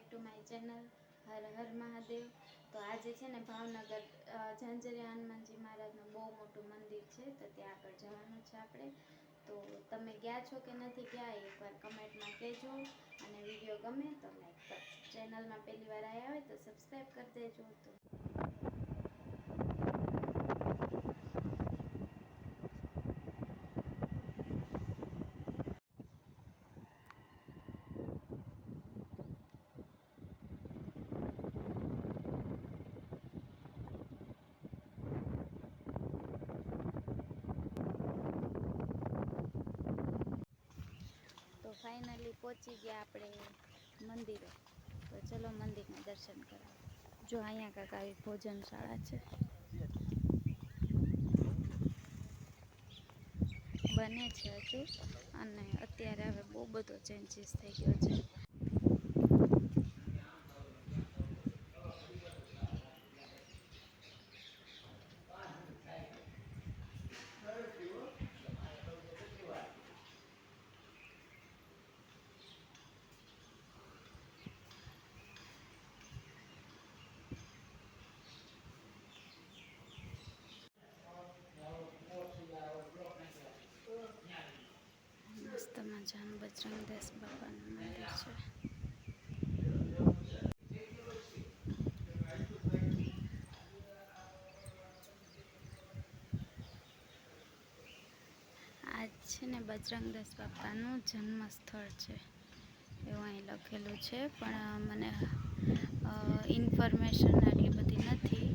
Back to my channel હર હર મહાદેવ. તો આજે છે ને ભાવનગર ઝાંઝરિયા હનુમાનજી મહારાજનું બહુ મોટું મંદિર છે, તો ત્યાં આગળ જવાનું છે આપણે. તો તમે ગયા છો કે નથી ગયા એકવાર કમેન્ટમાં કહેજો, અને વિડીયો ગમે તો લાઈક કરજો. ચેનલમાં પહેલી વાર આવ્યા હોય તો સબસ્ક્રાઈબ કરી દેજો. તો ફાઇનલી પહોંચી ગયા આપણે મંદિરે. તો ચલો મંદિરના દર્શન કરવા. જો અહીંયા કાંઈક આવી ભોજનશાળા છે, બને છે હજુ, અને અત્યારે હવે બહુ બધો ચેન્જીસ થઈ ગયો છે. મસ્ત મજાનું બજરંગદાસ બાપાનું મંદિર છે. આ છે ને બજરંગદાસ બાપાનું જન્મ સ્થળ છે એવું અહીં લખેલું છે, પણ મને ઇન્ફોર્મેશન આટલી બધી નથી,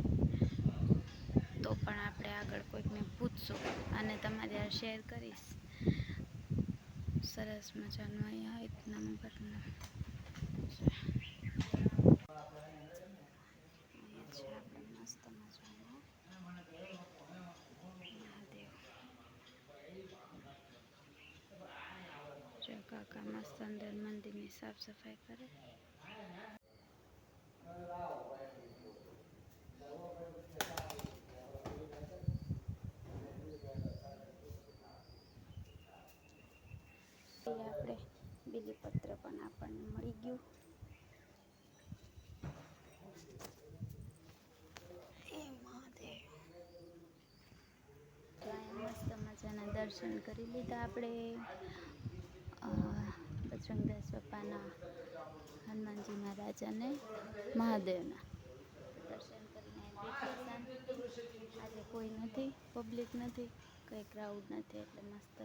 તો પણ આપણે આગળ કોઈકને પૂછશું અને તમારે આ શેર કરીશ. સરસ મજાનું અહીંયા એક નંબરનું છે. અહીંયા છે આપણે મસ્ત મજાનું મહાદેવ. જો કાકા મસ્ત અંદર મંદિરની સાફ સફાઈ કરે. આપણે બીલીપત્ર પણ આપણને મળી ગયું. એ મહાદેવ. તો અહીંયા મસ્ત મજાના દર્શન કરી લીધા આપણે બજરંગદાસ બાપાના, હનુમાનજી મહારાજ અને મહાદેવના. દર્શન કરીને બેઠા શાંતિથી. આજે કોઈ નથી, પબ્લિક નથી, કંઈ ક્રાઉડ નથી, એટલે મસ્ત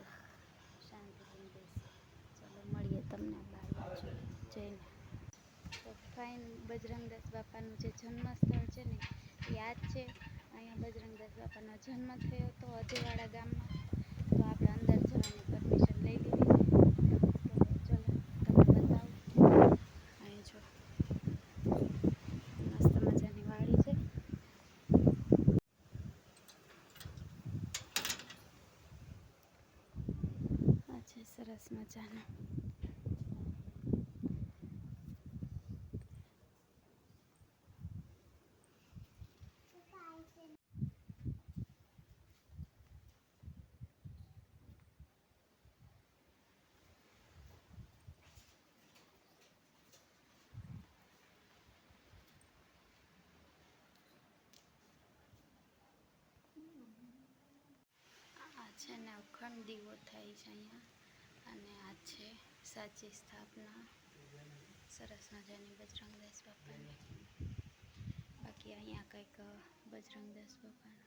શાંતિથી બેસી. ચાલો મળીએ તમને બહાર બાજુ જઈને. તો ફાઇન, બજરંગદાસ બાપાનું જે જન્મસ્થળ છે ને યાદ છે. અહીંયા બજરંગદાસ બાપાનો જન્મ થયો હતો અજેવાડા ગામમાં. તો આપણે અંદર જવાની પરમિશન લઈ લીધી છે. તો ચલો તમને બતાવું. અહીં જો મસ્ત મજાની વાડી છે. આ છે સરસ મજાનું. આ છે ને અખંડ દીવો થાય છે અહીંયા, અને આ છે સાચી સ્થાપના સરસ મજાની બજરંગદાસ બાપાની. બાકી અહીંયા કંઈક બજરંગદાસ બાપાનું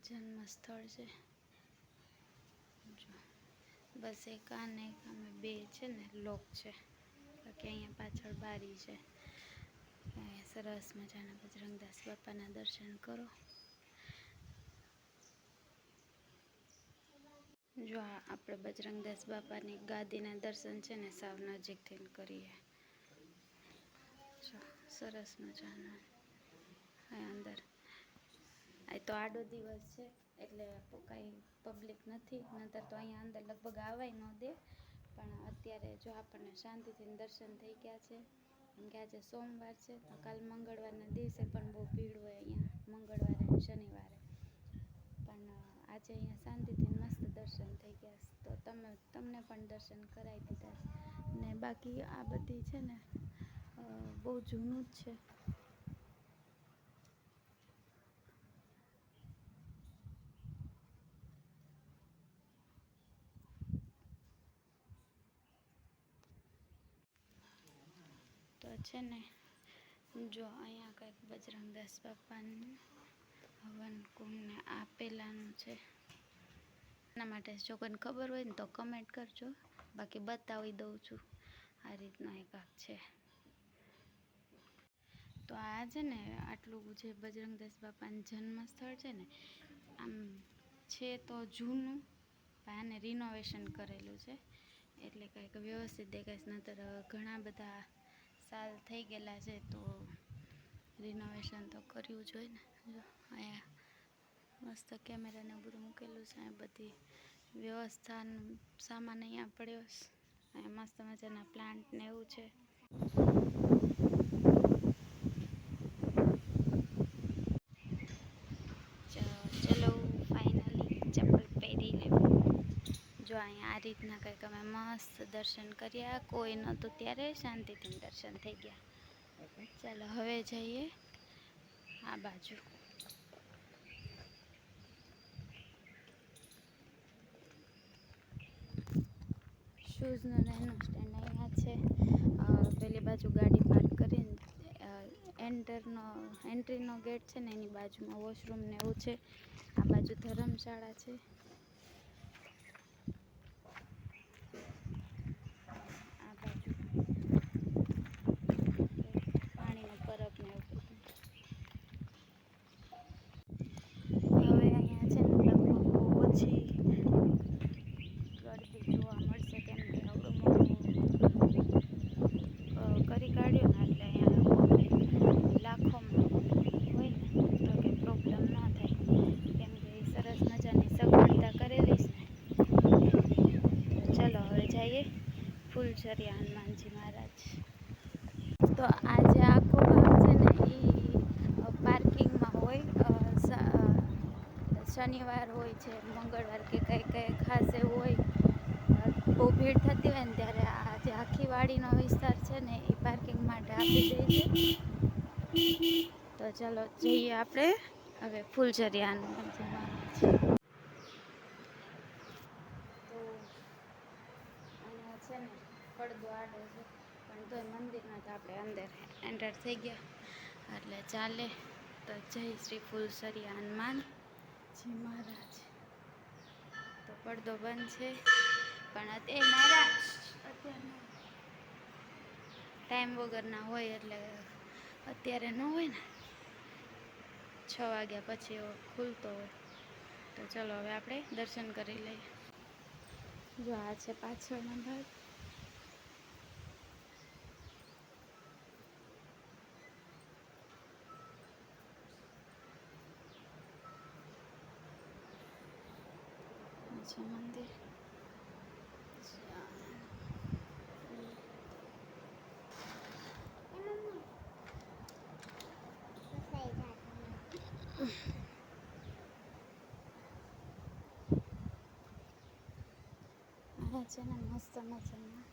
જન્મ સ્થળ છે. જો બસ એક આને એક અમે બે છે ને લોક છે, બાકી અહીંયા પાછળ બારી છે. અહીંયા સરસ મજાના બજરંગદાસ બાપાના દર્શન કરો. જો આપણે બજરંગદાસ બાપાની ગાદીના દર્શન છે ને સાવ નજીકથી કરીએ. જો સરસ મજાનું અંદર. આ તો આડો દિવસ છે એટલે કાંઈ પબ્લિક નથી, નહીંતર તો અહીંયા અંદર લગભગ આવાય ન દે. પણ અત્યારે જો આપણને શાંતિથી દર્શન થઈ ગયા છે. કેમ કે આજે સોમવાર છે, તો કાલ મંગળવારના દિવસે પણ બહુ ભીડ હોય અહીંયા, મંગળવારે અને શનિવારે. પણ આજે અહીંયા શાંતિથી મસ્ત દર્શન થઈ ગયા. તો તમને પણ દર્શન કરાવી દીધા. ને બાકી આ બધી છે ને બહુ જૂનું જ છે. તો છે ને જો અહીંયા કંઈક બજરંગદાસ બાપાનું હવન કુંડને આપેલાનું છે. એના માટે જો કોઈને ખબર હોય ને તો કમેન્ટ કરજો, બાકી બતાવી દઉં છું. આ રીતનો એક છે. તો આ છે ને આટલું જે બજરંગદાસ બાપાનું જન્મસ્થળ છે ને, આમ છે તો જૂનું, આને રિનોવેશન કરેલું છે એટલે કંઈક વ્યવસ્થિત દેખાય. નહીતર ઘણા બધા સાલ થઈ ગયેલા છે તો રિનોવેશન તો કર્યું જ હોય ને. જો અહીંયા મસ્ત કેમેરાને બધું મૂકેલું છે. આ બધી વ્યવસ્થાનું સામાન અહીંયા પડ્યો છે. અહીંયા મસ્ત મજાના પ્લાન્ટ ને એવું છે. ચલો ફાઇનલી ચપ્પલ પહેરી લેવું. જો અહીંયા આ રીતના કંઈક અમે મસ્ત દર્શન કર્યા. કોઈ નહોતું ત્યારે શાંતિથી દર્શન થઈ ગયા. ચાલો હવે જઈએ આ બાજુ. શૂઝનું નાનું સ્ટેન્ડ અહીંયા છે. પેલી બાજુ ગાડી પાર્ક કરીને એન્ટ્રીનો ગેટ છે ને એની બાજુમાં વોશરૂમ ને એવું છે. આ બાજુ ધર્મશાળા છે. આ બાજુ પાણીનો પરબ ને એવું. હવે અહીંયા છે ને લગભગ બહુ ઓછી ગળદી જોવા મળશે, કેમ કે આવડું મોટું કરી કાઢ્યું ને એટલે અહીંયા લાખોમાં હોય ને તો કંઈ પ્રોબ્લેમ ન થાય, કેમ કે સરસ મજાની સગવડતા કરેલી છે ને. તો ચલો હવે જઈએ ફૂલઝરિયા હનુમાનજી મહારાજ. તો આ જે આખો ભાગ છે ને એ પાર્કિંગમાં હોય. શનિવાર હોય છે, મંગળવાર કે કંઈ ખાસ એવું હોય, બહુ ભીડ થતી હોય ને ત્યારે આ જે આખી વાડીનો વિસ્તાર છે ને એ પાર્કિંગ માટે આપી દે છે. તો ચાલો જઈએ આપણે હવે ફૂલઝરિયા હનુમાનજી મહારાજ. તો અહીંયા છે ને પડદો આડો છે, પણ તોય મંદિરમાં તો આપણે અંદર એન્ટર થઈ ગયા એટલે ચાલે. તો જય શ્રી ફૂલઝરિયા હનુમાનજી મહારાજ. તો પડદો બંધ છે, પણ અત્યારે ટાઈમ વગરના હોય એટલે અત્યારે ન હોય ને, 6 વાગ્યા પછી એવો ખુલતો હોય. તો ચલો હવે આપણે દર્શન કરી લઈએ. જો આ છે પાછળનો ભાગ. છે મંદિર. આ છે ને મસ્ત મજાના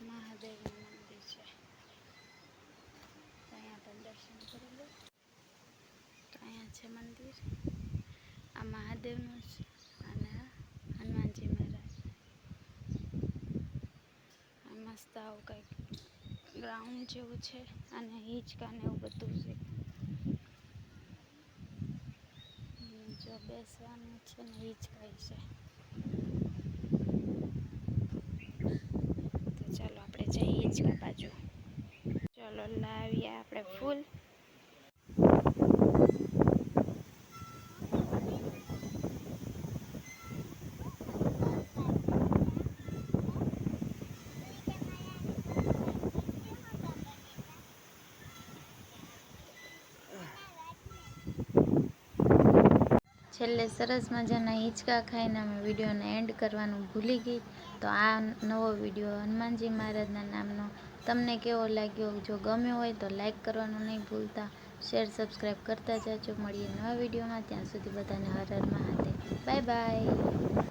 મહાદેવનું મંદિર છે. તો અહીંયા પણ દર્શન કરી લો. તો અહીંયા છે મંદિર. આ મહાદેવનું છે અને હનુમાનજી મહારાજ. આ મસ્ત આવું કંઈક ગ્રાઉન્ડ જેવું છે અને હિંચકા ને એવું બધું છે. જો બેસવાનું છે ને હિંચકાઈ છે. તો ચાલો આપણે જઈએ હિંચકા બાજુ. ચલો લાવીએ આપણે ફૂલ. છેલ્લે સરસ મજાના હિંચકા ખાઈને અમે વિડીયોને એન્ડ કરવાનું ભૂલી ગઈ. તો આ નવો વિડીયો હનુમાનજી મહારાજના નામનો તમને કેવો લાગ્યો? જો ગમ્યો હોય તો લાઈક કરવાનું નહીં ભૂલતા, શેર સબસ્ક્રાઈબ કરતા જાજો. મળીએ નવા વિડીયોમાં. ત્યાં સુધી બધાને હર હર મહાદેવ. Bye by.